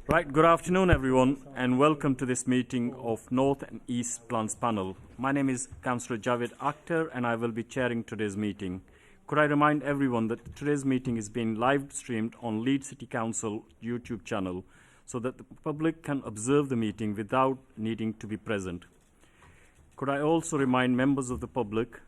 Right, good afternoon everyone and welcome to this meeting of North and East Plans Panel. My name is Councillor Javed Akhtar and I will be chairing today's meeting. Could I remind everyone that today's meeting is being live streamed on Leeds City Council YouTube channel so that the public can observe the meeting without needing to be present. Could I also remind members of the public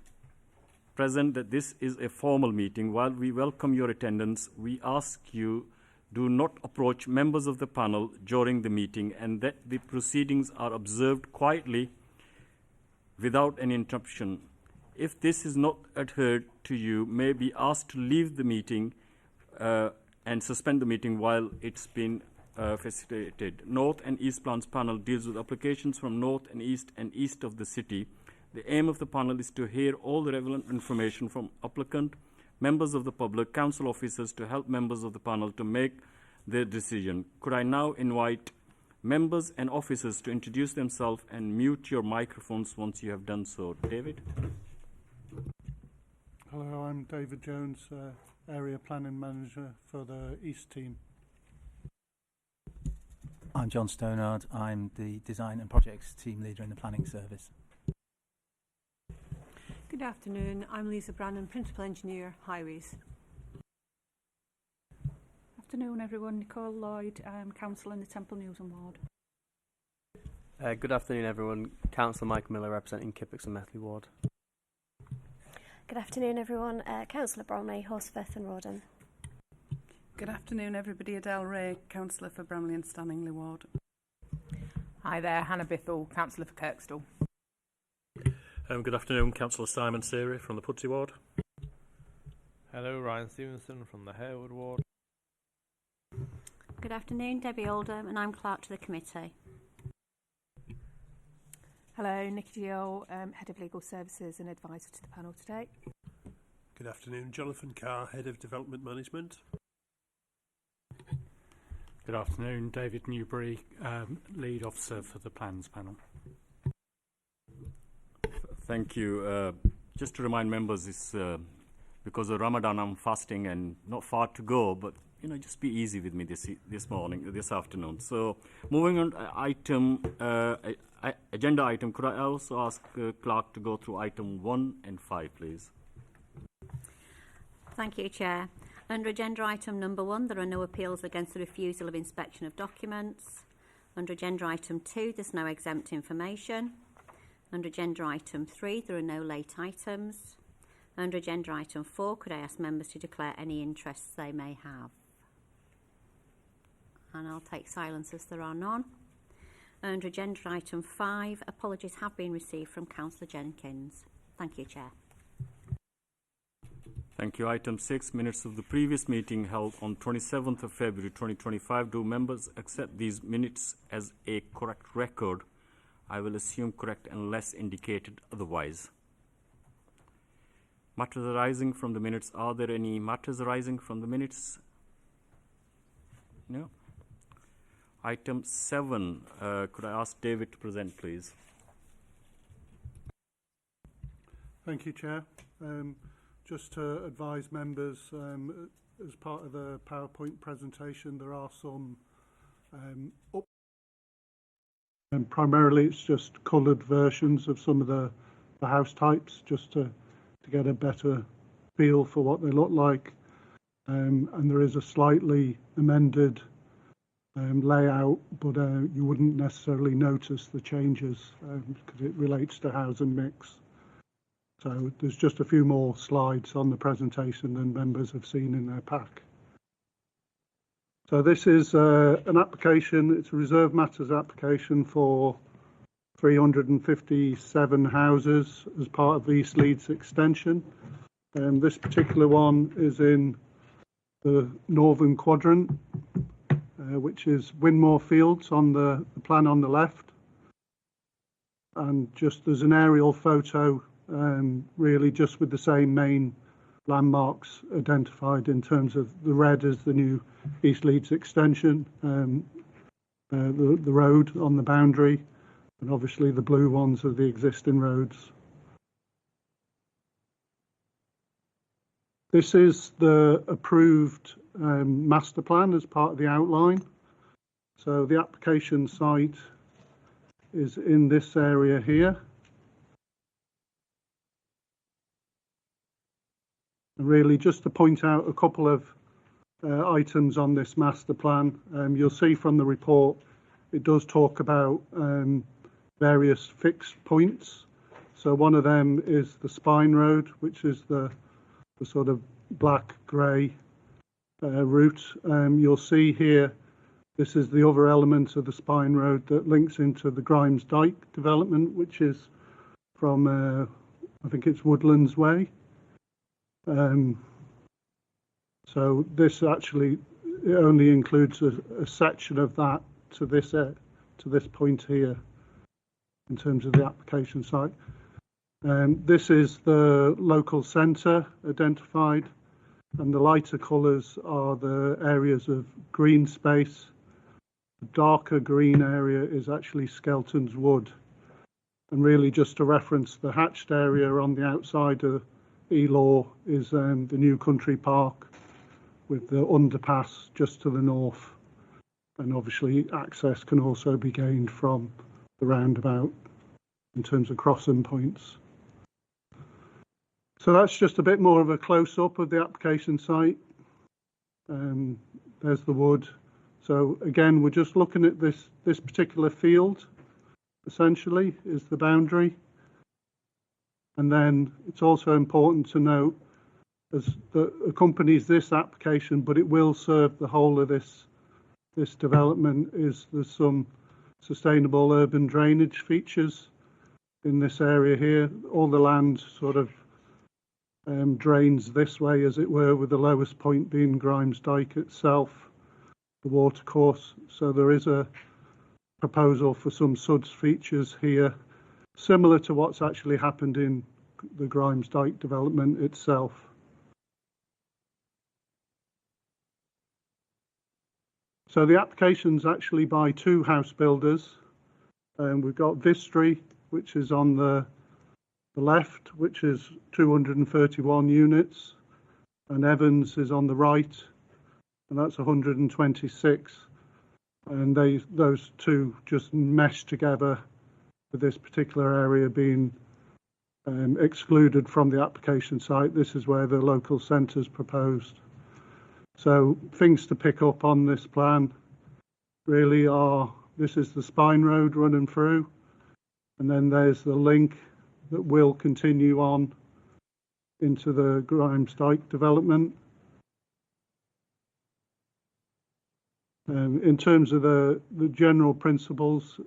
present that this is a formal meeting. While we welcome your attendance, we ask you do not approach members of the panel during the meeting and that the proceedings are observed quietly without any interruption. If this is not adhered to, you may be asked to leave the meeting and suspend the meeting while it's been facilitated. North and East Plans panel deals with applications from north and east of the city. The aim of the panel is to hear all the relevant information from applicant, members of the public, council officers to help members of the panel to make their decision. Could I now invite members and officers to introduce themselves and mute your microphones once you have done so. David? Hello, I'm David Jones, Area Planning Manager for the East team. I'm John Stonard. I'm the Design and Projects Team Leader in the Planning Service. Good afternoon. I'm Lisa Brannan, Principal Engineer, Highways. Afternoon, everyone. Nicole Lloyd, Council in the Temple Newson Ward. Good afternoon, everyone. Councillor Michael Miller, representing Kippax and Methley Ward. Good afternoon, everyone. Councillor Bromley, Horsforth and Rawdon. Good afternoon, everybody. Adele Ray, Councillor for Bramley and Stanningley Ward. Hi there, Hannah Bithell, Councillor for Kirkstall. Good afternoon, Councillor Simon Seary from the Pudsey Ward. Hello, Ryan Stevenson from the Harewood Ward. Good afternoon, Debbie Oldham, and I'm Clerk to the Committee. Hello, Nikki Diol, Head of Legal Services and Advisor to the panel today. Good afternoon, Jonathan Carr, Head of Development Management. Good afternoon, David Newbury, Lead Officer for the Plans Panel. Thank you. Just to remind members, it's because of Ramadan I'm fasting and not far to go, but just be easy with me this afternoon. So moving on to agenda item, could I also ask Clerk to go through item 1 and 5, please? Thank you, Chair. Under agenda item number 1, there are no appeals against the refusal of inspection of documents. Under agenda item 2, there's no exempt information. Under agenda item 3, there are no late items. Under agenda item 4, could I ask members to declare any interests they may have? And I'll take silence as there are none. Under agenda item 5, apologies have been received from Councillor Jenkins. Thank you, Chair. Thank you. Item 6, minutes of the previous meeting held on 27th of February 2025. Do members accept these minutes as a correct record? I will assume correct unless indicated otherwise. Matters arising from the minutes. Are there any matters arising from the minutes? No. Item 7. Could I ask David to present, please? Thank you, Chair. Just to advise members, as part of the PowerPoint presentation, there are some and primarily it's just coloured versions of some of the house types, just to get a better feel for what they look like. And there is a slightly amended layout, but you wouldn't necessarily notice the changes because it relates to housing mix. So there's just a few more slides on the presentation than members have seen in their pack. So this is an application, it's a reserve matters application for 357 houses as part of the East Leeds extension. This particular one is in the northern quadrant, which is Winmore Fields on the plan on the left. And just there's an aerial photo, really just with the same main landmarks identified in terms of the red is the new East Leeds extension, the road on the boundary, and obviously the blue ones are the existing roads. This is the approved master plan as part of the outline. So the application site is in this area here. And really, just to point out a couple of items on this master plan, you'll see from the report it does talk about various fixed points. So one of them is the spine road, which is the sort of black grey route. You'll see here, this is the other element of the spine road that links into the Grimes Dyke development, which is from, I think it's Woodlands Way. So this actually, it only includes a section of that to this point here in terms of the application site. This is the local centre identified, and the lighter colours are the areas of green space. The darker green area is actually Skelton's Wood. And really, just to reference, the hatched area on the outside of Elaw is the New Country Park, with the underpass just to the north. And obviously access can also be gained from the roundabout in terms of crossing points. So that's just a bit more of a close-up of the application site. There's the wood. So again, we're just looking at this particular field, essentially, is the boundary. And then it's also important to note, as that accompanies this application, but it will serve the whole of this development, is there's some sustainable urban drainage features in this area here. All the land sort of drains this way, as it were, with the lowest point being Grimes Dyke itself, the watercourse. So there is a proposal for some SUDS features here, similar to what's actually happened in the Grimes Dyke development itself. So the application's actually by two house builders. We've got Vistry, which is on the left, which is 231 units, and Evans is on the right, and that's 126. And those two just mesh together, with this particular area being excluded from the application site. This is where the local centre's proposed. So things to pick up on this plan really are, this is the spine road running through, and then there's the link that will continue on into the Grimes Dyke development. In terms of the general principles,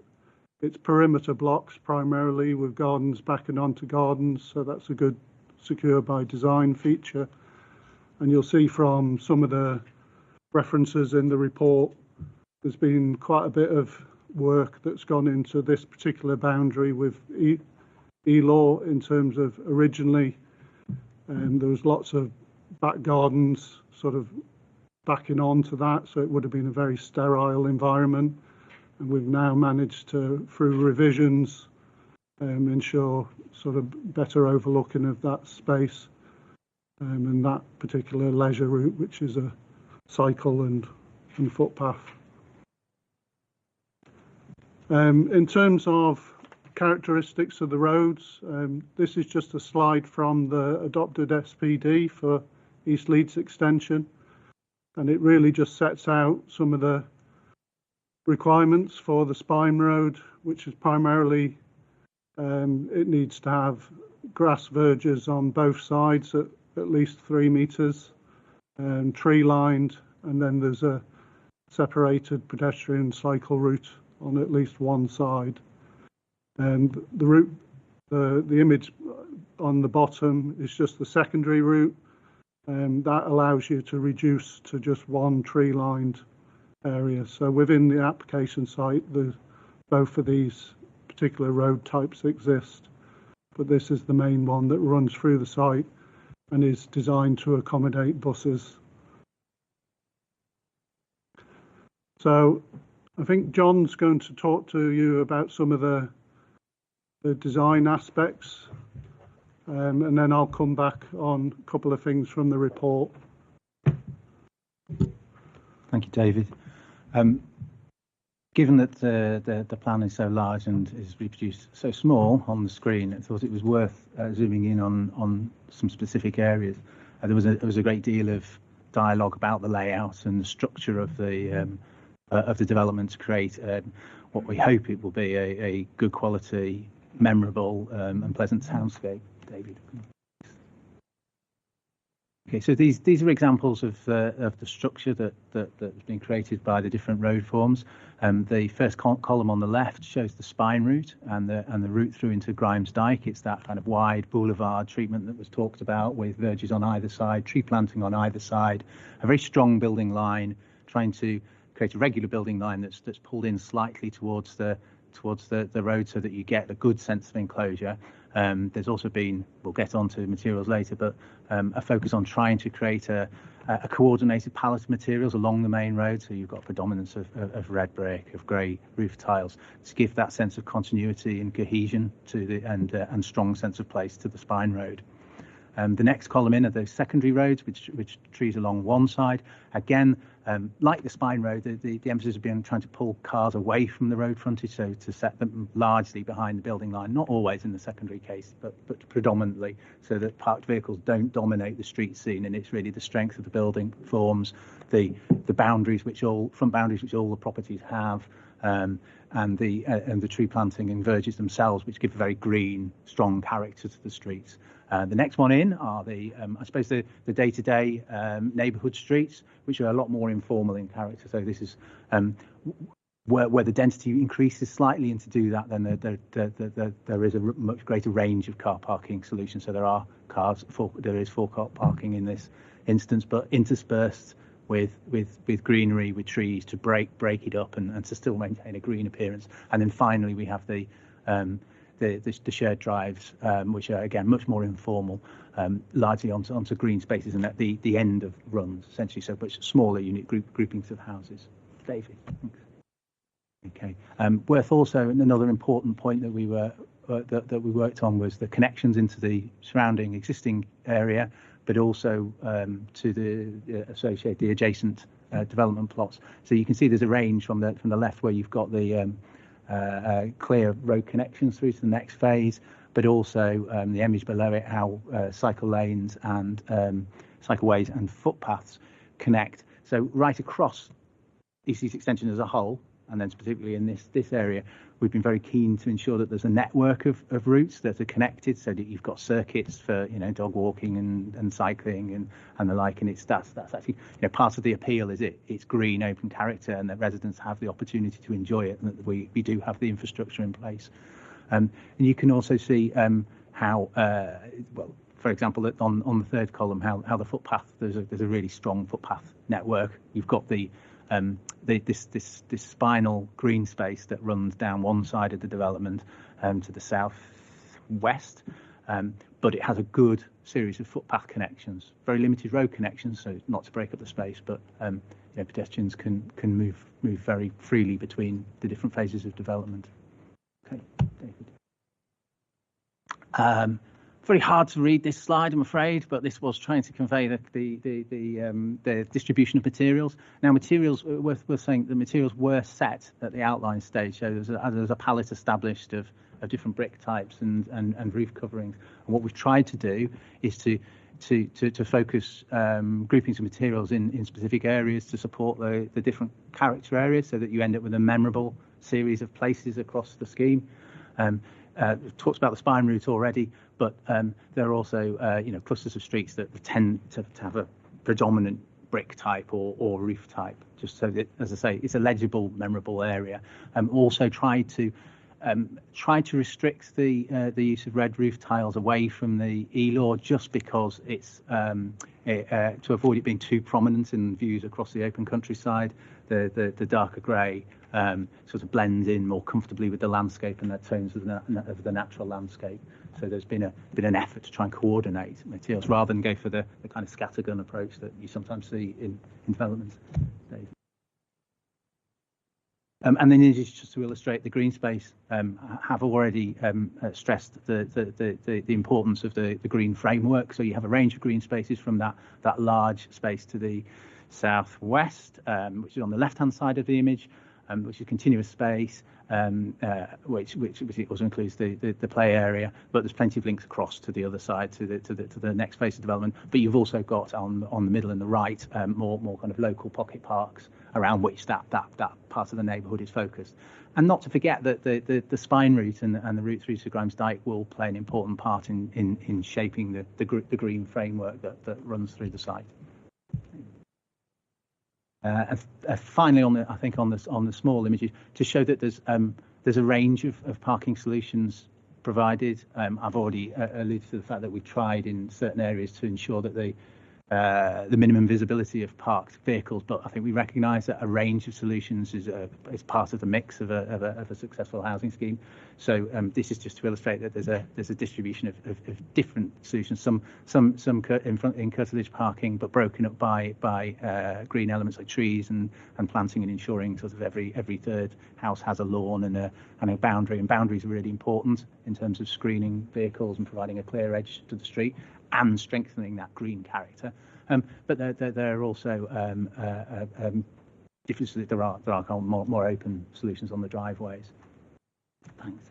it's perimeter blocks primarily, with gardens backing onto gardens, so that's a good secure by design feature. And you'll see from some of the references in the report, there's been quite a bit of work that's gone into this particular boundary with Elaw, in terms of originally there was lots of back gardens sort of backing onto that, so it would have been a very sterile environment. And we've now managed to, through revisions, ensure sort of better overlooking of that space. And that particular leisure route, which is a cycle and footpath. In terms of characteristics of the roads, this is just a slide from the adopted SPD for East Leeds Extension, and it really just sets out some of the requirements for the spine road, which is primarily it needs to have grass verges on both sides at least 3 meters, tree lined, and then there's a separated pedestrian cycle route on at least one side. And the route, the image on the bottom is just the secondary route, and that allows you to reduce to just one tree lined area. So within the application site, both of these particular road types exist, but this is the main one that runs through the site and is designed to accommodate buses. So I think John's going to talk to you about some of the design aspects, and then I'll come back on a couple of things from the report. Thank you, David. given that the plan is so large and is reproduced so small on the screen, I thought it was worth zooming in on some specific areas. There was a great deal of dialogue about the layout and the structure of the development to create what we hope it will be a good quality, memorable and pleasant soundscape. David. Okay, so these are examples of the structure that's been created by the different road forms. The first column on the left shows the spine route and the route through into Grimes Dyke. It's that kind of wide boulevard treatment that was talked about, with verges on either side, tree planting on either side, a very strong building line, trying to create a regular building line that's pulled in slightly towards the road so that you get a good sense of enclosure. There's also been, we'll get onto materials later, but a focus on trying to create a coordinated palette of materials along the main road. So you've got predominance of red brick, of grey roof tiles, to give that sense of continuity and cohesion to the and strong sense of place to the spine road. The next column in are those secondary roads, which trees along one side. Again, like the spine road, the emphasis has been trying to pull cars away from the road frontage, so to set them largely behind the building line, not always in the secondary case, but predominantly, so that parked vehicles don't dominate the street scene, and it's really the strength of the building forms, the boundaries front boundaries which all the properties have, and the tree planting and verges themselves, which give a very green, strong character to the streets. The next one in are I suppose the day-to-day neighbourhood streets, which are a lot more informal in character. So this is where the density increases slightly, and to do that, then there is a much greater range of car parking solutions. So there is forecourt parking in this instance, but interspersed with greenery, with trees to break it up and to still maintain a green appearance. And then finally we have the shared drives, which are again much more informal, largely onto green spaces and at the end of runs, essentially, so much smaller unit groupings of houses. David, thanks. Okay, worth also, another important point that we worked on was the connections into the surrounding existing area, but also to the adjacent development plots. So you can see there's a range from the left, where you've got the clear road connections through to the next phase, but also the image below it, how cycle lanes and cycleways and footpaths connect. So right across East Extension as a whole, and then specifically in this area, we've been very keen to ensure that there's a network of routes that are connected, so that you've got circuits for dog walking and cycling and the like. And that's actually part of the appeal is it's green, open character, and that residents have the opportunity to enjoy it, and that we do have the infrastructure in place. And you can also see how for example, on the third column, how the footpath, there's a really strong footpath network. You've got this spinal green space that runs down one side of the development to the southwest, but it has a good series of footpath connections, very limited road connections, so not to break up the space, but pedestrians can move very freely between the different phases of development. Okay, David. Very hard to read this slide, I'm afraid, but this was trying to convey the distribution of materials. Now, materials, worth saying, the materials were set at the outline stage, so there's a palette established of different brick types and roof coverings. And what we've tried to do is to focus groupings of materials in specific areas to support the different character areas, so that you end up with a memorable series of places across the scheme. Talked about the spine route already, but there are also clusters of streets that tend to have a predominant brick type or roof type, just so that, as I say, it's a legible, memorable area. Also try to restrict the use of red roof tiles away from the E-law, just because it's to avoid it being too prominent in views across the open countryside. The darker grey sort of blends in more comfortably with the landscape and the tones of the natural landscape. So there's been an effort to try and coordinate materials rather than go for the kind of scattergun approach that you sometimes see in developments. And then just to illustrate the green space, have already stressed the importance of the green framework. So you have a range of green spaces from that large space to the southwest, which is on the left-hand side of the image, which is continuous space, which also includes the play area, but there's plenty of links across to the other side, to the next phase of development. But you've also got on the middle and the right more kind of local pocket parks around which that part of the neighbourhood is focused. And not to forget that the spine route and the route through to Grimes Dyke will play an important part in shaping the green framework that runs through the site. Finally, on the small images, to show that there's a range of parking solutions provided. I've already alluded to the fact that we tried in certain areas to ensure that the minimum visibility of parked vehicles, but I think we recognise that a range of solutions is part of the mix of a successful housing scheme. So this is just to illustrate that there's a distribution of different solutions. Some in curtilage parking, but broken up by green elements like trees and planting, and ensuring sort of every third house has a lawn and a boundary. And boundaries are really important in terms of screening vehicles and providing a clear edge to the street, and strengthening that green character. But there are also differences. There are more open solutions on the driveways. Thanks.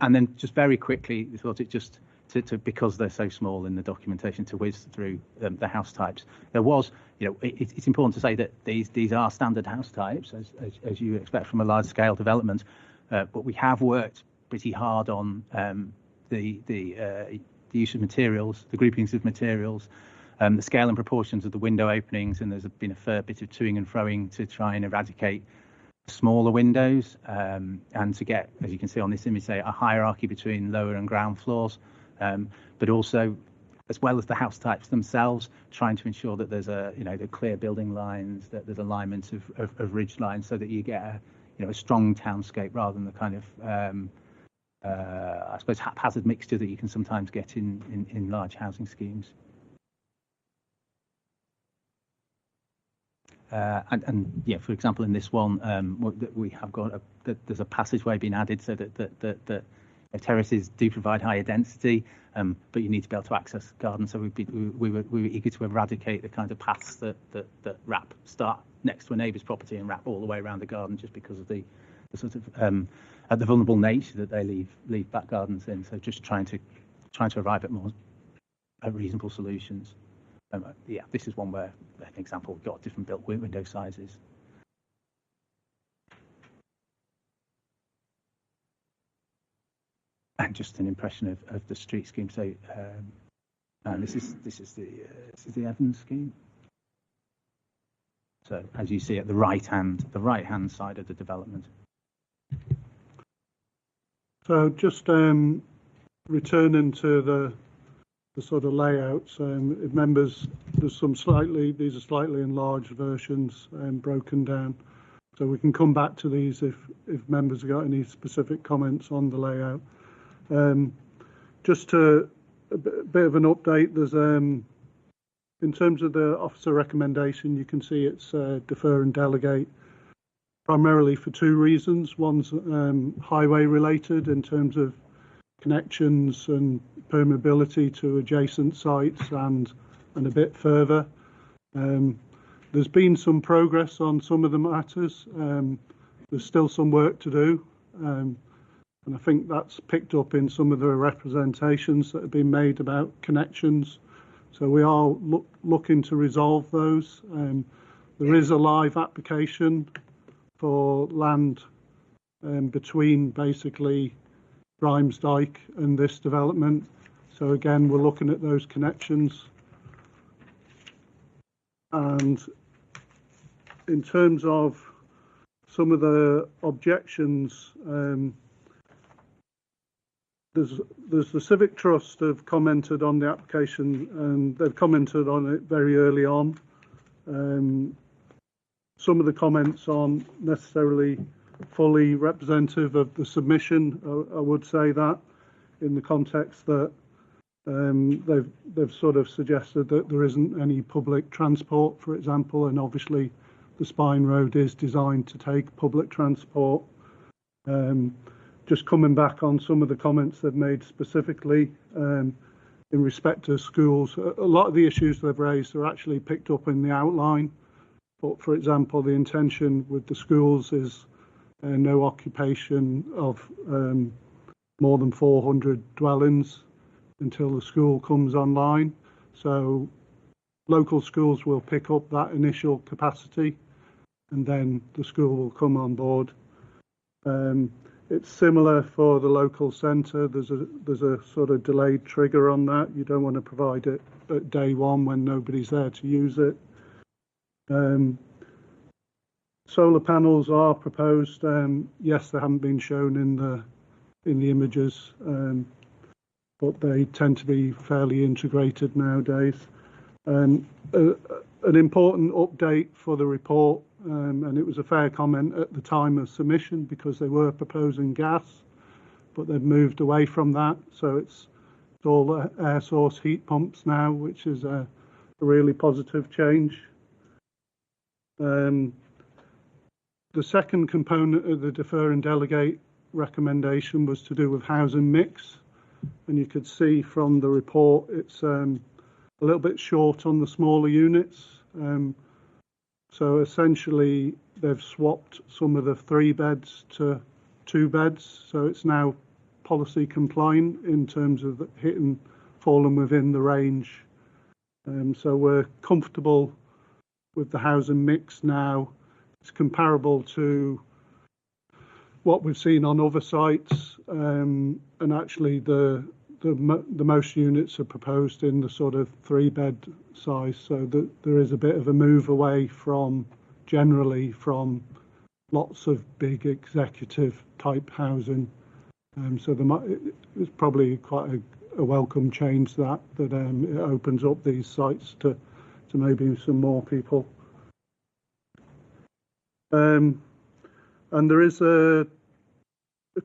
And then just very quickly, we thought it just to because they're so small in the documentation, to whiz through the house types. There was, it's important to say that these are standard house types, as you expect from a large scale development. But we have worked pretty hard on the use of materials, the groupings of materials, the scale and proportions of the window openings, and there's been a fair bit of toing and froing to try and eradicate smaller windows, and to get, as you can see on this image, say a hierarchy between lower and ground floors, but also, as well as the house types themselves, trying to ensure that there's the clear building lines, that there's alignment of ridge lines, so that you get a strong townscape rather than the kind of I suppose haphazard mixture that you can sometimes get in large housing schemes. And yeah, for example, in this one, we have got there's a passageway being added so that terraces do provide higher density, but you need to be able to access gardens. So we were eager to eradicate the kind of paths that start next to a neighbour's property and wrap all the way around the garden, just because of the sort of the vulnerable nature that they leave back gardens in. So just trying to arrive at reasonable solutions. Yeah, this is one where, an example, we've got different built window sizes. And just an impression of the street scheme. So this is the Evans scheme. So as you see at the right hand side of the development. So just returning to the sort of layouts, members, these are slightly enlarged versions, broken down. So we can come back to these if members have got any specific comments on the layout. Just a bit of an update, there's in terms of the officer recommendation, you can see it's defer and delegate, primarily for two reasons. One's highway related in terms of connections and permeability to adjacent sites and a bit further. There's been some progress on some of the matters. There's still some work to do, and I think that's picked up in some of the representations that have been made about connections. So we are looking to resolve those. There is a live application for land between basically Grimes Dyke and this development. So again, we're looking at those connections. And in terms of some of the objections, there's the Civic Trust have commented on the application, and they've commented on it very early on. Some of the comments aren't necessarily fully representative of the submission. I would say that in the context that they've sort of suggested that there isn't any public transport, for example, and obviously the Spine Road is designed to take public transport. Just coming back on some of the comments they've made specifically in respect to schools, a lot of the issues they've raised are actually picked up in the outline But for example, the intention with the schools is no occupation of more than 400 dwellings until the school comes online. So local schools will pick up that initial capacity and then the school will come on board. It's similar for the local centre. There's a sort of delayed trigger on that. You don't want to provide it at day one when nobody's there to use it. Solar panels are proposed. Yes, they haven't been shown in the images, but they tend to be fairly integrated nowadays. An important update for the report, and it was a fair comment at the time of submission because they were proposing gas, but they've moved away from that. So it's all air source heat pumps now, which is a really positive change. The second component of the defer and delegate recommendation was to do with housing mix. And you could see from the report, it's a little bit short on the smaller units. So essentially, they've swapped some of the 3 beds to 2 beds. So it's now policy compliant in terms of falling within the range. So we're comfortable with the housing mix now. It's comparable to what we've seen on other sites, and actually the most units are proposed in the sort of 3-bed size, so that there is a bit of a move away from lots of big executive type housing. So it's probably quite a welcome change that it opens up these sites to maybe some more people. And there is a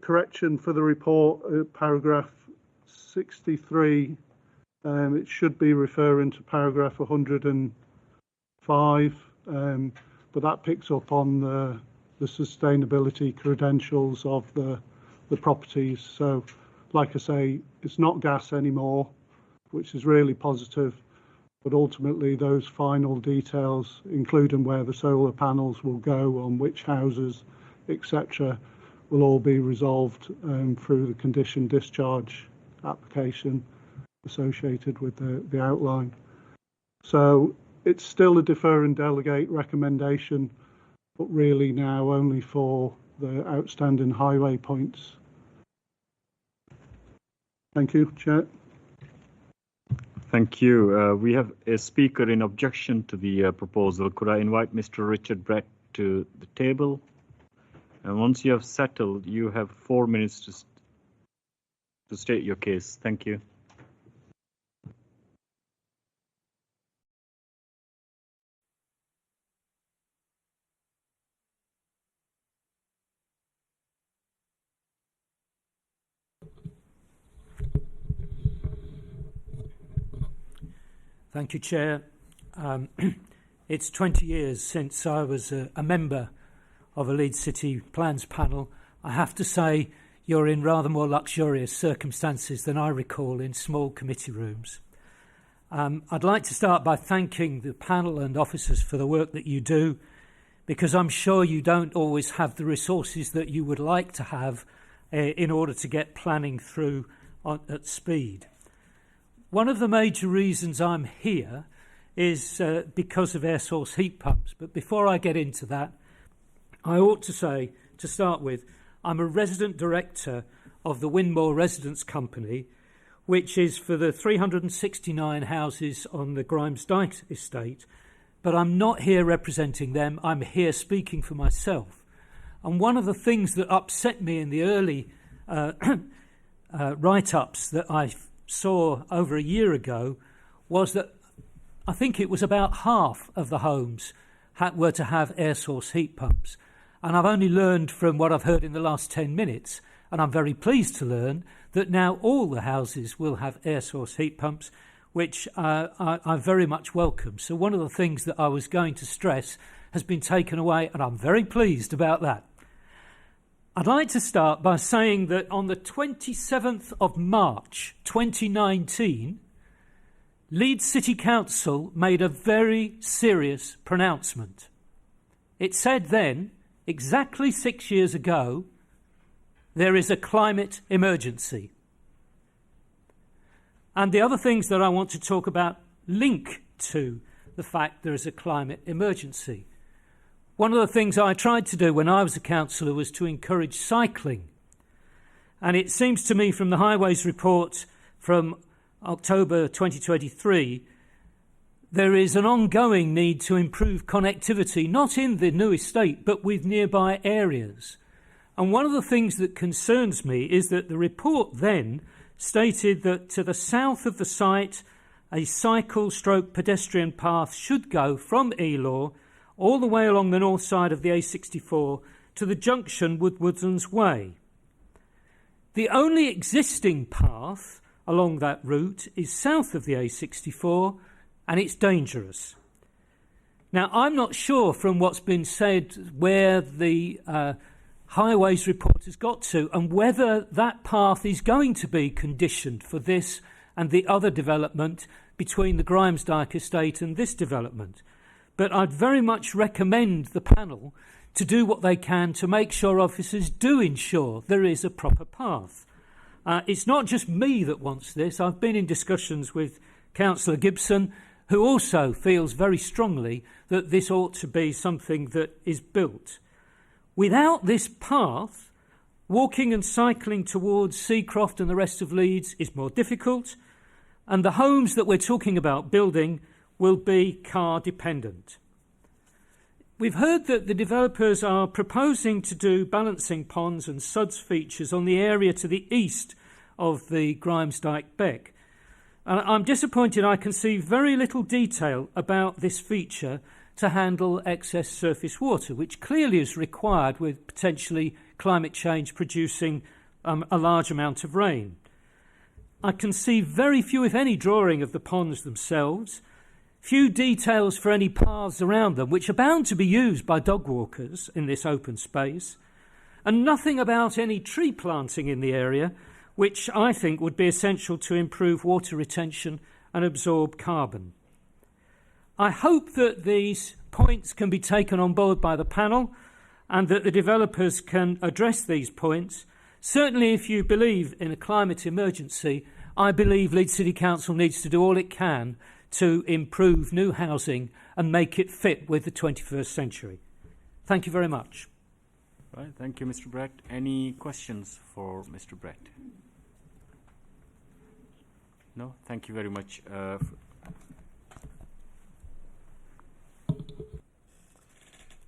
correction for the report, paragraph 63. It should be referring to paragraph 105, but that picks up on the sustainability credentials of the properties. So, like I say, it's not gas anymore, which is really positive. But ultimately, those final details, including where the solar panels will go, on which houses, etc., will all be resolved through the condition discharge application associated with the outline. So it's still a defer and delegate recommendation, but really now only for the outstanding highway points. Thank you, Chair. Thank you. We have a speaker in objection to the proposal. Could I invite Mr. Richard Brett to the table? And once you have settled, you have 4 minutes to state your case. Thank you. Thank you, Chair. It's 20 years since I was a member of a Leeds City Plans panel. I have to say you're in rather more luxurious circumstances than I recall in small committee rooms. I'd like to start by thanking the panel and officers for the work that you do, because I'm sure you don't always have the resources that you would like to have in order to get planning through at speed. One of the major reasons I'm here is because of air source heat pumps. But before I get into that, I ought to say, to start with, I'm a resident director of the Windmore Residence Company, which is for the 369 houses on the Grimes Dyke estate. But I'm not here representing them. I'm here speaking for myself. And one of the things that upset me in the early write-ups that I saw over a year ago was that I think it was about half of the homes were to have air source heat pumps. And I've only learned from what I've heard in the last 10 minutes, and I'm very pleased to learn that now all the houses will have air source heat pumps, which I very much welcome. So one of the things that I was going to stress has been taken away, and I'm very pleased about that. I'd like to start by saying that on the 27th of March 2019, Leeds City Council made a very serious pronouncement. It said then, exactly 6 years ago, there is a climate emergency. And the other things that I want to talk about link to the fact there is a climate emergency. One of the things I tried to do when I was a councillor was to encourage cycling. And it seems to me from the Highways report from October 2023, there is an ongoing need to improve connectivity, not in the new estate, but with nearby areas. And one of the things that concerns me is that the report then stated that to the south of the site, a cycle/pedestrian path should go from Elaw all the way along the north side of the A64 to the junction with Woodlands Way. The only existing path along that route is south of the A64, and it's dangerous. Now, I'm not sure from what's been said where the Highways report has got to and whether that path is going to be conditioned for this and the other development between the Grimesdyke estate and this development. But I'd very much recommend the panel to do what they can to make sure officers do ensure there is a proper path. It's not just me that wants this. I've been in discussions with Councillor Gibson, who also feels very strongly that this ought to be something that is built. Without this path, walking and cycling towards Seacroft and the rest of Leeds is more difficult, and the homes that we're talking about building will be car dependent. We've heard that the developers are proposing to do balancing ponds and suds features on the area to the east of the Grimesdyke Beck. And I'm disappointed I can see very little detail about this feature to handle excess surface water, which clearly is required with potentially climate change producing a large amount of rain. I can see very few, if any, drawing of the ponds themselves, few details for any paths around them, which are bound to be used by dog walkers in this open space, and nothing about any tree planting in the area, which I think would be essential to improve water retention and absorb carbon. I hope that these points can be taken on board by the panel and that the developers can address these points. Certainly, if you believe in a climate emergency, I believe Leeds City Council needs to do all it can to improve new housing and make it fit with the 21st century. Thank you very much. Right, thank you, Mr. Brecht. Any questions for Mr. Brecht? No, thank you very much.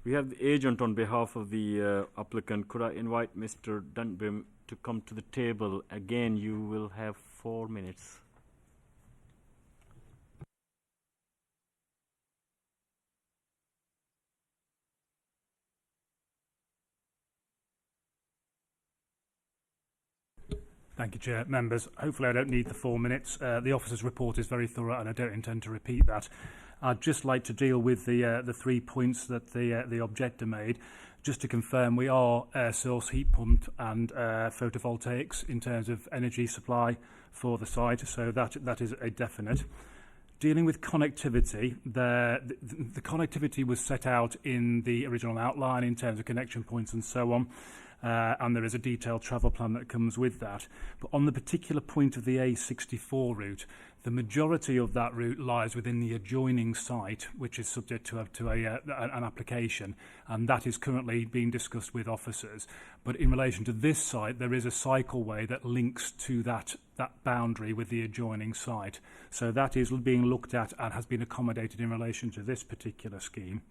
We have the agent on behalf of the applicant. Could I invite Mr. Dunbim to come to the table? Again, you will have 4 minutes. Thank you, Chair. Members, hopefully I don't need the 4 minutes. The officer's report is very thorough and I don't intend to repeat that. I'd just like to deal with the 3 points that the objector made. Just to confirm, we are air source heat pumped and photovoltaics in terms of energy supply for the site, so that is a definite. Dealing with connectivity, the connectivity was set out in the original outline in terms of connection points and so on. And there is a detailed travel plan that comes with that. But on the particular point of the A64 route, the majority of that route lies within the adjoining site, which is subject to an application, and that is currently being discussed with officers. But in relation to this site, there is a cycleway that links to that boundary with the adjoining site. So that is being looked at and has been accommodated in relation to this particular scheme.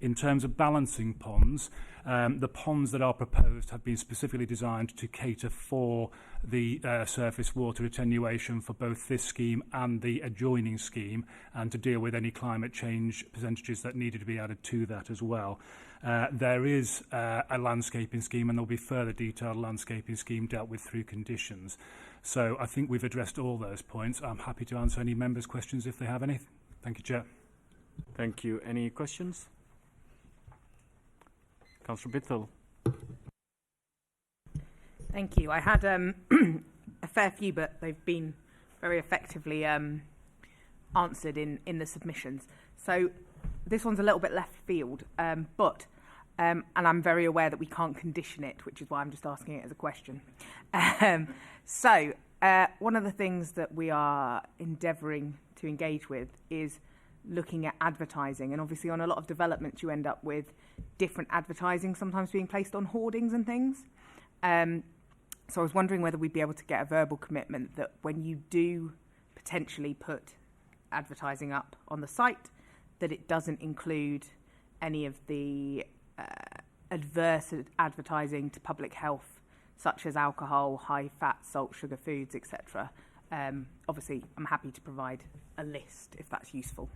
In terms of balancing ponds, the ponds that are proposed have been specifically designed to cater for the surface water attenuation for both this scheme and the adjoining scheme, and to deal with any climate change percentages that needed to be added to that as well. There is a landscaping scheme, and there will be further detailed landscaping scheme dealt with through conditions. So I think we've addressed all those points. I'm happy to answer any members' questions if they have any. Thank you, Chair. Thank you. Any questions? Councillor Bithell. Thank you. I had a fair few, but they've been very effectively answered in the submissions. So this one's a little bit left field, but and I'm very aware that we can't condition it, which is why I'm just asking it as a question. So one of the things that we are endeavouring to engage with is looking at advertising, and obviously on a lot of developments you end up with different advertising sometimes being placed on hoardings and things. So I was wondering whether we'd be able to get a verbal commitment that when you do potentially put advertising up on the site, that it doesn't include any of the adverse advertising to public health, such as alcohol, high fat, salt, sugar foods, etc. Obviously, I'm happy to provide a list if that's useful.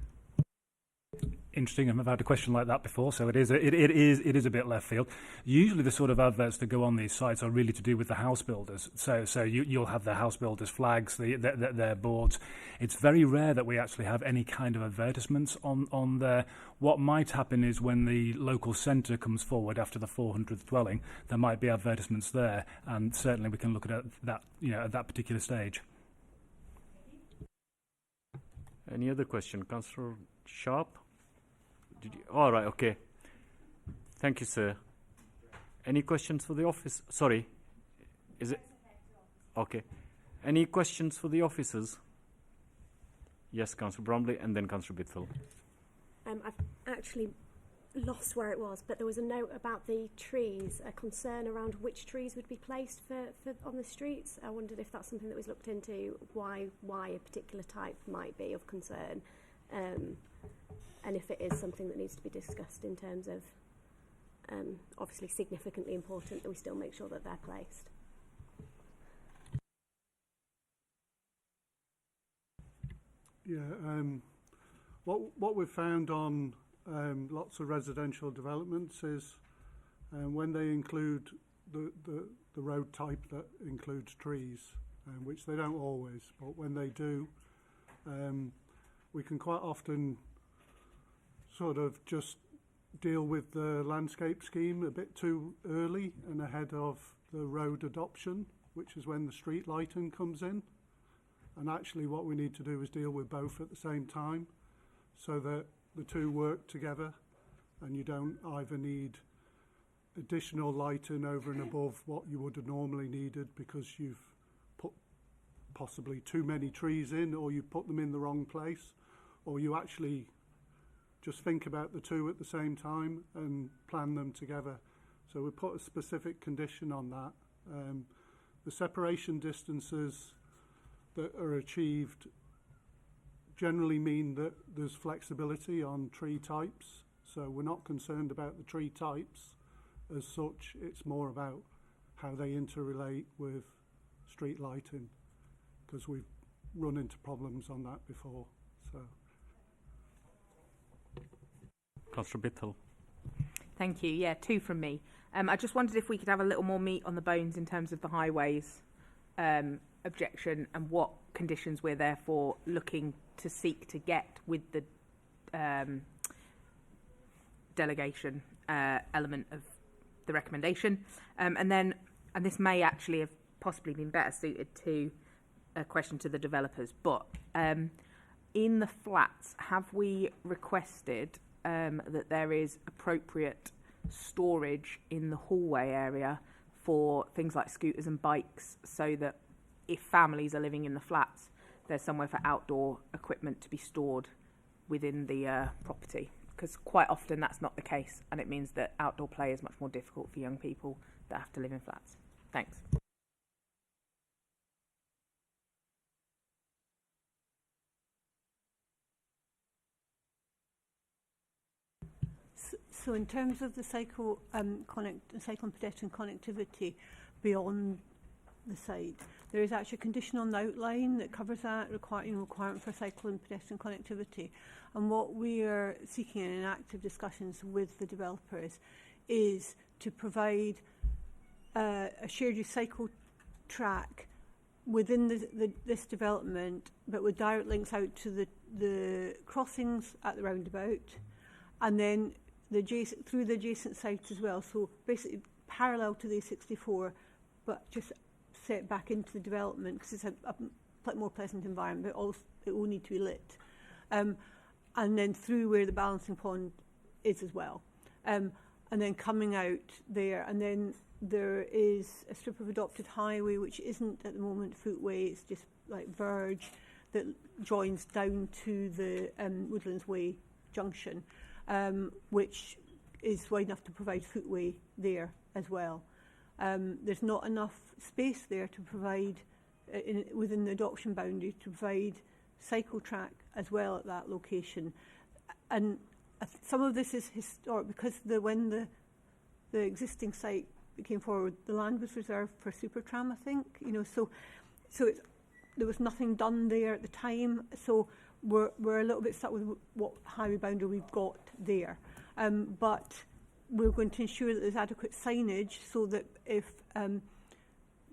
Interesting. I've had a question like that before, so it is a bit left field. Usually, the sort of adverts that go on these sites are really to do with the house builders. So you'll have the house builders' flags, their boards. It's very rare that we actually have any kind of advertisements on there. What might happen is when the local centre comes forward after the 400th dwelling, there might be advertisements there, and certainly we can look at that, at that particular stage. Any other question, Councillor Sharp? All right, okay. Thank you, sir. Any questions for the office? Sorry, is it? Okay. Any questions for the officers? Yes, Councillor Bromley, and then Councillor Bithell. I've actually lost where it was, but there was a note about the trees, a concern around which trees would be placed for on the streets. I wondered if that's something that was looked into, why a particular type might be of concern. And if it is something that needs to be discussed in terms of obviously significantly important that we still make sure that they're placed. Yeah, what we've found on lots of residential developments is when they include the road type that includes trees, which they don't always, but when they do, we can quite often sort of just deal with the landscape scheme a bit too early and ahead of the road adoption, which is when the street lighting comes in. And actually what we need to do is deal with both at the same time so that the two work together and you don't either need additional lighting over and above what you would have normally needed because you've put possibly too many trees in, or you put them in the wrong place, or you actually just think about the two at the same time and plan them together. So we put a specific condition on that. The separation distances that are achieved generally mean that there's flexibility on tree types. So we're not concerned about the tree types as such. It's more about how they interrelate with street lighting, because we've run into problems on that before. So. Councillor Bithell. Thank you. Yeah, two from me. I just wondered if we could have a little more meat on the bones in terms of the highways objection and what conditions we're therefore looking to seek to get with the delegation element of the recommendation. And this may actually have possibly been better suited to a question to the developers, but in the flats, have we requested that there is appropriate storage in the hallway area for things like scooters and bikes, so that if families are living in the flats, there's somewhere for outdoor equipment to be stored within the property? Because quite often that's not the case, and it means that outdoor play is much more difficult for young people that have to live in flats. Thanks. So in terms of the cycle and pedestrian connectivity beyond the site, there is actually a condition on the outline that covers that requirement for cycle and pedestrian connectivity. And what we are seeking in active discussions with the developers is to provide a shared use cycle track within this development, but with direct links out to the crossings at the roundabout, and then through the adjacent sites as well. So basically parallel to the A64, but just set back into the development, because it's a more pleasant environment, but also it will need to be lit. and then through where the balancing pond is as well. And then coming out there, and then there is a strip of adopted highway which isn't at the moment footway, it's just like verge that joins down to the Woodlands Way junction, which is wide enough to provide footway there as well. There's not enough space there to provide, within the adoption boundary, to provide cycle track as well at that location. And some of this is historic because when the existing site came forward, the land was reserved for Supertram, I think. So there was nothing done there at the time. So we're a little bit stuck with what highway boundary we've got there. But we're going to ensure that there's adequate signage so that if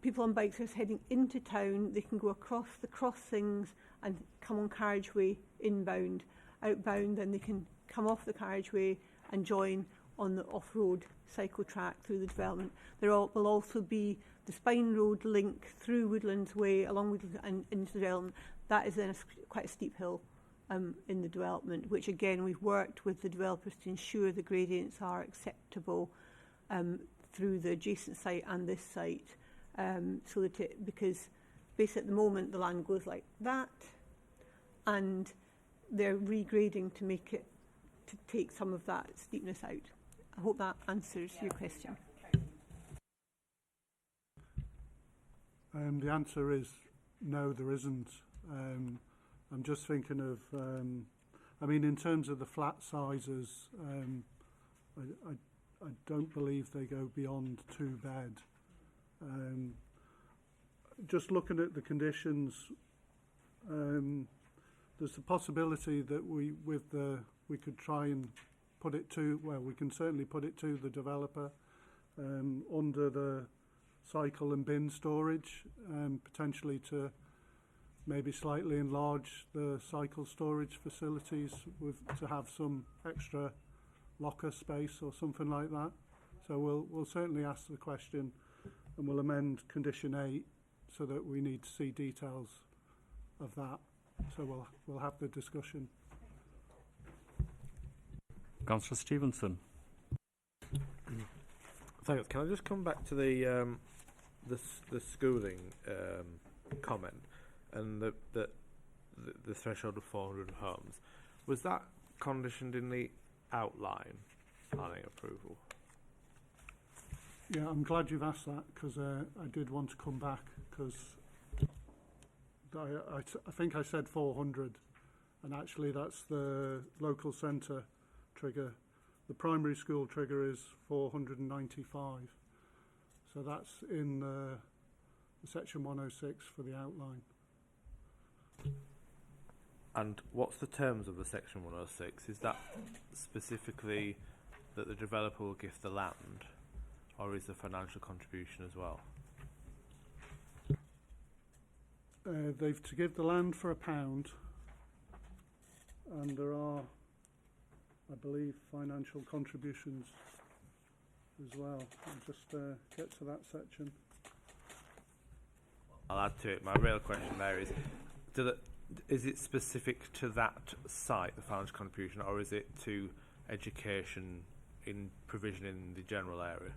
people on bikes are heading into town, they can go across the crossings and come on carriageway inbound. Outbound, then they can come off the carriageway and join on the off-road cycle track through the development. There will also be the Spine Road link through Woodlands Way along Woodlands and into the development. That is then quite a steep hill in the development, which again we've worked with the developers to ensure the gradients are acceptable through the adjacent site and this site, so that because basically at the moment the land goes like that, and they're regrading to make it to take some of that steepness out. I hope that answers your question. The answer is no, there isn't. I'm just thinking of, I mean, in terms of the flat sizes, I don't believe they go beyond 2 bed. Just looking at the conditions, there's a possibility that we could try and put it to, well, we can certainly put it to the developer under the cycle and bin storage, potentially to maybe slightly enlarge the cycle storage facilities to have some extra locker space or something like that. So we'll certainly ask the question, and we'll amend condition 8 so that we need to see details of that. So we'll have the discussion. Councillor Stevenson. Thanks. Can I just come back to the schooling comment and the threshold of 400 homes? Was that conditioned in the outline planning approval? Yeah, I'm glad you've asked that, because I did want to come back, because I think I said 400, and actually that's the local centre trigger. The primary school trigger is 495, so that's in the section 106 for the outline. And what's the terms of the section 106? Is that specifically that the developer will give the land, or is the financial contribution as well? They've to give the land for £1, and there are, I believe, financial contributions as well. I'll just get to that section. I'll add to it. My real question there is it specific to that site, the financial contribution, or is it to education in provision in the general area?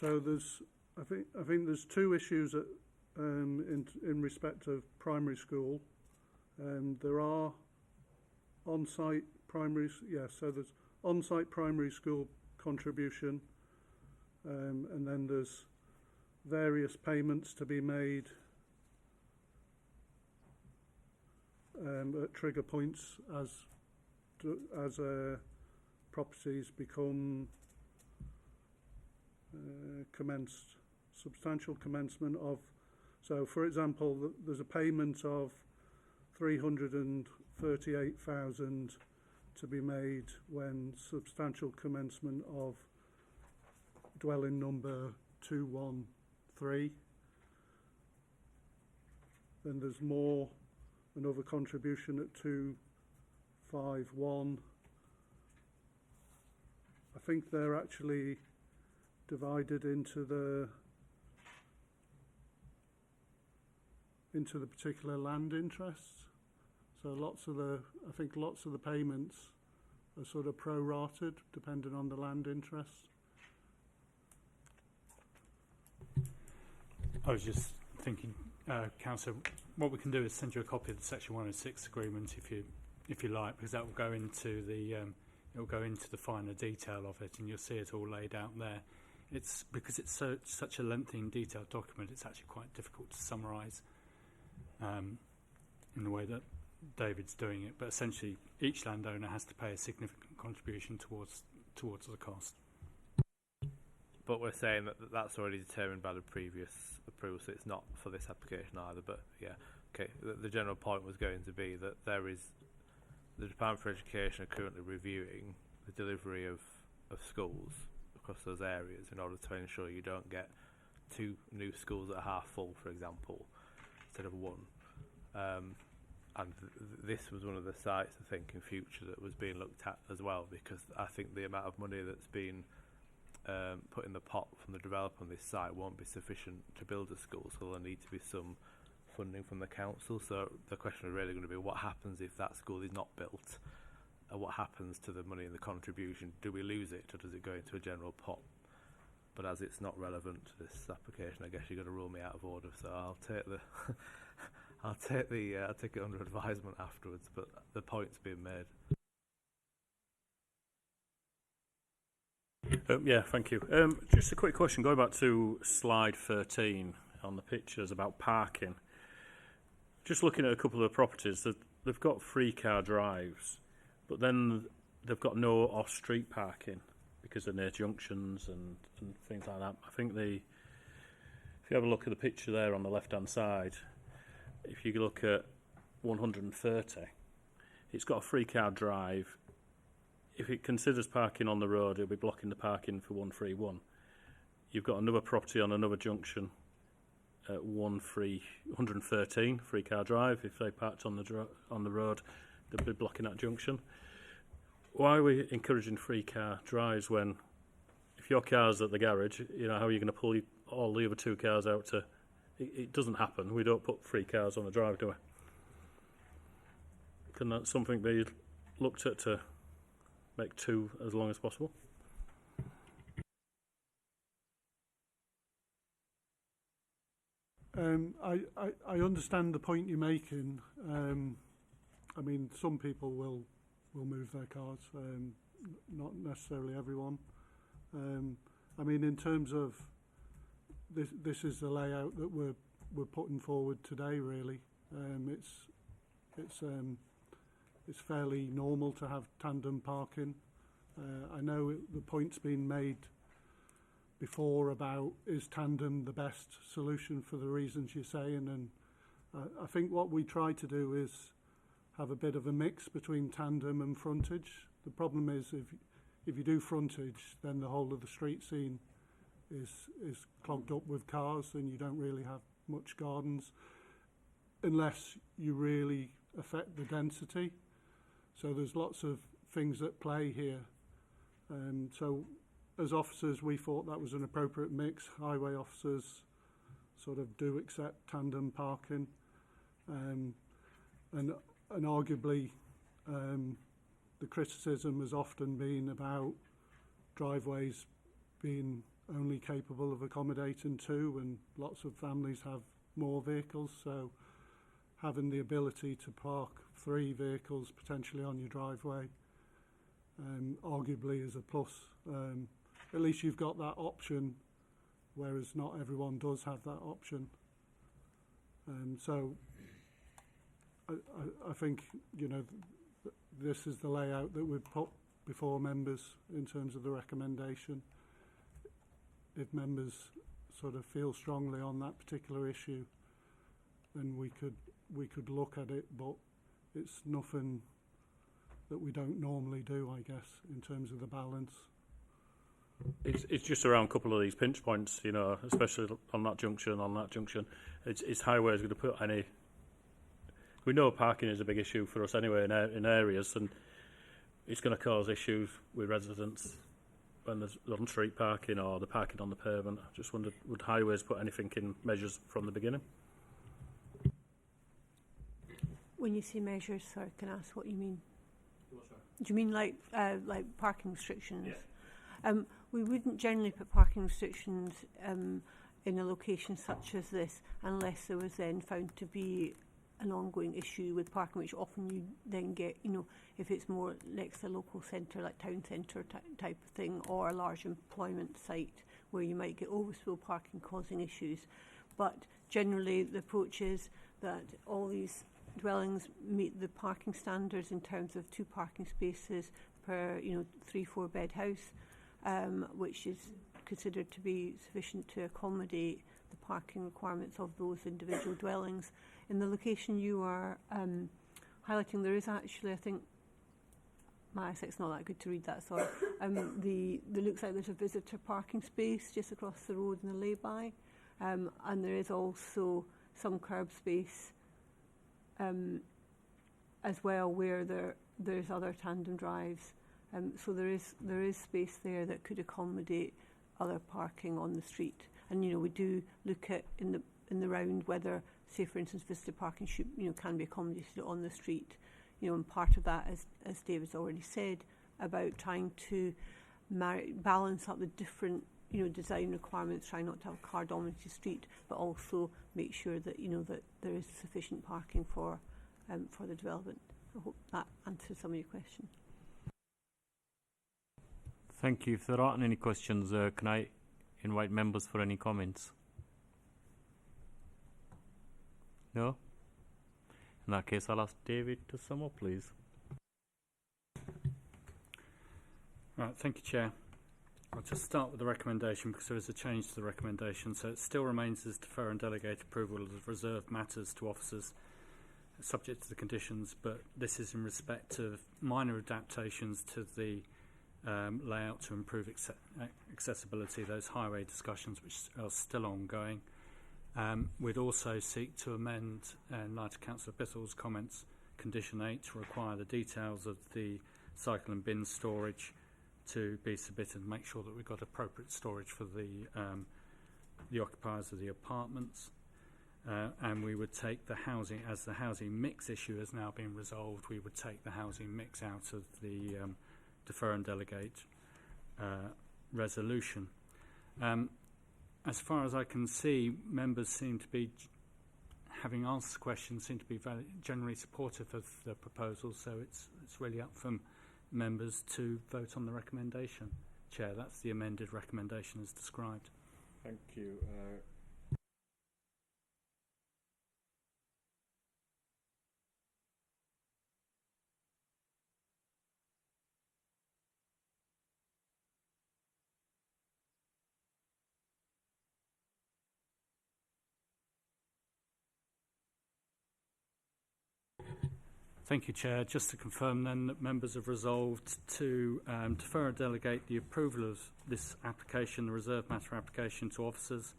So I think there's 2 issues in respect of primary school. There are on-site primary, so there's on-site primary school contribution, and then there's various payments to be made at trigger points as properties become commenced, substantial commencement of. So, for example, there's a payment of 338,000 to be made when substantial commencement of dwelling number 213. Then there's another contribution at 251. I think they're actually divided into the particular land interests. So I think lots of the payments are sort of prorated depending on the land interest. I was just thinking, Councillor, what we can do is send you a copy of the Section 106 agreement if you like, because that will go into the finer detail of it, and you'll see it all laid out there. It's because it's such a lengthy and detailed document. It's actually quite difficult to summarise in the way that David's doing it. But essentially, each landowner has to pay a significant contribution towards the cost. But we're saying that that's already determined by the previous approval, so it's not for this application either. But yeah, okay. The general point was going to be that the Department for Education are currently reviewing the delivery of schools across those areas in order to ensure you don't get 2 new schools that are half full, for example, instead of 1. And this was one of the sites, I think, in future that was being looked at as well, because I think the amount of money that's been put in the pot from the developer on this site won't be sufficient to build a school, so there'll need to be some funding from the council. So the question is really going to be, what happens if that school is not built? What happens to the money and the contribution? Do we lose it, or does it go into a general pot? But as it's not relevant to this application, I guess you're going to rule me out of order. So I'll take the I'll take it under advisement afterwards. But the point's being made. Yeah, thank you. Just a quick question, going back to slide 13 on the pictures about parking. Just looking at a couple of the properties, they've got 3-car drives, but then they've got no off-street parking because of near junctions and things like that. I think if you have a look at the picture there on the left-hand side, if you look at 130, it's got a 3-car drive. If it considers parking on the road, it'll be blocking the parking for 131. You've got another property on another junction at 113, 3-car drive. If they parked on the road, they'll be blocking that junction. Why are we encouraging 3-car drives when, if your car's at the garage, how are you going to pull all the other 2 cars out to? It doesn't happen. We don't put 3 cars on a drive, do we? Can that something be looked at to make 2 as long as possible? I understand the point you're making. I mean, some people will move their cars, not necessarily everyone. I mean, in terms of this is the layout that we're putting forward today. Really, it's fairly normal to have tandem parking. I know the point's been made before about, is tandem the best solution for the reasons you're saying, and I think what we try to do is have a bit of a mix between tandem and frontage. The problem is if you do frontage, then the whole of the street scene is clogged up with cars, and you don't really have much gardens unless you really affect the density. So there's lots of things at play here. So as officers, we thought that was an appropriate mix. Highway officers sort of do accept tandem parking, and arguably the criticism has often been about driveways being only capable of accommodating 2, and lots of families have more vehicles, so having the ability to park 3 vehicles potentially on your driveway arguably is a plus. At least you've got that option, whereas not everyone does have that option. So I think, this is the layout that we've put before members in terms of the recommendation. If members sort of feel strongly on that particular issue, then we could look at it, but it's nothing that we don't normally do, I guess, in terms of the balance. It's just around a couple of these pinch points, especially on that junction, It's highways going to put any. We know parking is a big issue for us anyway in areas, and it's going to cause issues with residents when there's on-street parking or the parking on the pavement. I just wondered, would highways put anything in measures from the beginning? When you say measures, sorry, can I ask what you mean? Do you mean like parking restrictions? Yeah. We wouldn't generally put parking restrictions in a location such as this unless there was then found to be an ongoing issue with parking, which often you then get, you know, if it's more next to a local centre, like town centre type of thing, or a large employment site where you might get overspill parking causing issues. But generally the approach is that all these dwellings meet the parking standards in terms of 2 parking spaces per, you know, 3-4 bed house, which is considered to be sufficient to accommodate the parking requirements of those individual dwellings. In the location you are highlighting, there is actually, I think, my eyesight's not that good to read that, sorry. There looks like there's a visitor parking space just across the road in the lay-by, and there is also some curb space as well where there's other tandem drives. So there is space there that could accommodate other parking on the street. And you know, we do look at in the round whether, say for instance, visitor parking should, you know, can be accommodated on the street. You know, and part of that, as David's already said, about trying to balance up the different, you know, design requirements, try not to have a car dominated street, but also make sure that, you know, that there is sufficient parking for the development. I hope that answers some of your questions. Thank you. If there aren't any questions, can I invite members for any comments? No? In that case, I'll ask David to sum up, please. Right, thank you, Chair. I'll just start with the recommendation because there is a change to the recommendation. So it still remains as defer and delegate approval of reserved matters to officers subject to the conditions, but this is in respect of minor adaptations to the layout to improve accessibility, those highway discussions which are still ongoing. We'd also seek to amend, in light of Councillor Bittle's comments, Condition 8 to require the details of the cycle and bin storage to be submitted and make sure that we've got appropriate storage for the occupiers of the apartments. And we would take the housing, as the housing mix issue has now been resolved, we would take the housing mix out of the defer and delegate resolution. As far as I can see, members seem to be, having asked questions, seem to be very generally supportive of the proposal, so it's really up from members to vote on the recommendation. Chair, that's the amended recommendation as described. Thank you. Thank you, Chair. Just to confirm then that members have resolved to defer and delegate the approval of this application, the reserve matter application, to officers.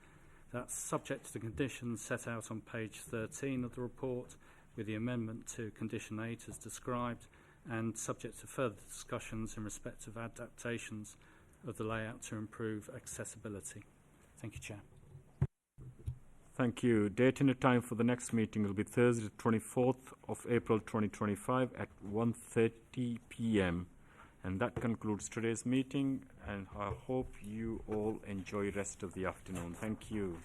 That's subject to the conditions set out on page 13 of the report, with the amendment to Condition 8 as described, and subject to further discussions in respect of adaptations of the layout to improve accessibility. Thank you, Chair. Thank you. Date and time for the next meeting will be Thursday, 24th of April 2025 at 1:30 p.m. And that concludes today's meeting, and I hope you all enjoy the rest of the afternoon. Thank you.